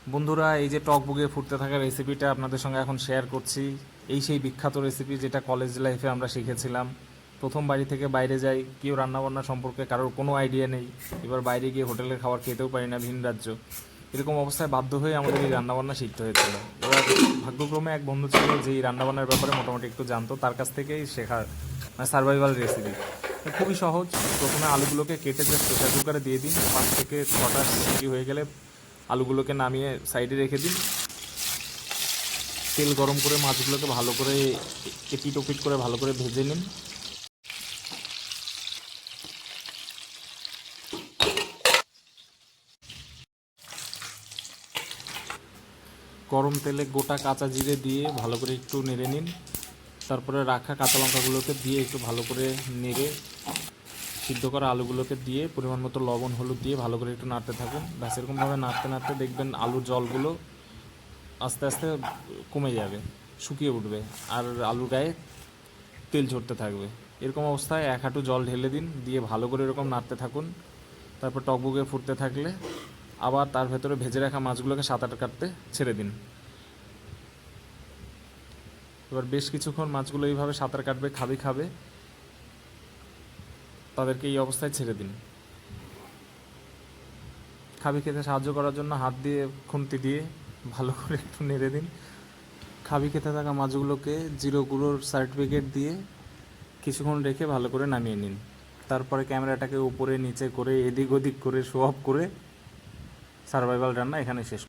বন্ধুরা, এই যে টকবুগে ফুটতে থাকা রেসিপিটা আপনাদের সঙ্গে এখন শেয়ার করছি। এই সেই বিখ্যাত রেসিপি যেটা কলেজ লাইফে আমরা শিখেছিলাম। প্রথম বাড়ি থেকে বাইরে যাই, কেউ রান্নাবান্না সম্পর্কে কারোর কোনো আইডিয়া নেই। এবার বাইরে গিয়ে হোটেলের খাবার খেতেও পারি না, ভিন রাজ্য। এরকম অবস্থায় বাধ্য হয়ে আমাদের এই রান্নাবান্না শিখতে হয়েছিল। এবার ভাগ্যক্রমে এক বন্ধু ছিল যে এই রান্নাবান্নার ব্যাপারে মোটামুটি একটু জানতো, তার কাছ থেকেই শেখার মানে সার্ভাইভাল রেসিপি। খুবই সহজ। প্রথমে আলুগুলোকে কেটে জাস্ট প্রেশার কুকারে দিয়ে দিন, 5 থেকে 6টা সিটি হয়ে গেলে আলুগুলোকে নামিয়ে সাইডে রেখে দিন। তেল গরম করে মাছগুলোকে ভালো করে এপিট ওপিট করে ভালো করে ভেজে নিন। গরম তেলে গোটা কাঁচা জিরে দিয়ে ভালো করে একটু নেড়ে নিন। তারপরে রাখা কাঁচা লঙ্কাগুলোকে দিয়ে একটু ভালো করে নেড়ে সিদ্ধ করা আলুগুলোকে দিয়ে পরিমাণ মতো লবণ হলুদ দিয়ে ভালো করে একটু নাড়তে থাকুন। ব্যাস এরকমভাবে নাড়তে নাড়তে দেখবেন আলুর জলগুলো আস্তে আস্তে কমে যাবে, শুকিয়ে উঠবে, আর আলুর গায়ে তেল ঝরতে থাকবে। এরকম অবস্থায় 1 হাঁটু জল ঢেলে দিন, দিয়ে ভালো করে এরকম নাড়তে থাকুন। তারপর টকবুগে ফুটতে থাকলে আবার তার ভেতরে ভেজে রাখা মাছগুলোকে সাঁতার কাটতে ছেড়ে দিন। এবার বেশ কিছুক্ষণ মাছগুলো এইভাবে সাঁতার কাটবে, খাবে, তাদেরকে এই অবস্থায় ছেড়ে দিন। খেতে সাহায্য করার জন্য হাত দিয়ে খুন্তি দিয়ে ভালো করে একটু নেড়ে দিন। খেতে থাকা মাছগুলোকে জিরো গুঁড়োর সার্টিফিকেট দিয়ে কিছুক্ষণ রেখে ভালো করে নামিয়ে নিন। তারপরে ক্যামেরাটাকে উপরে নিচে করে এদিক ওদিক করে শো অফ করে সার্ভাইভাল রান্না এখানে শেষ।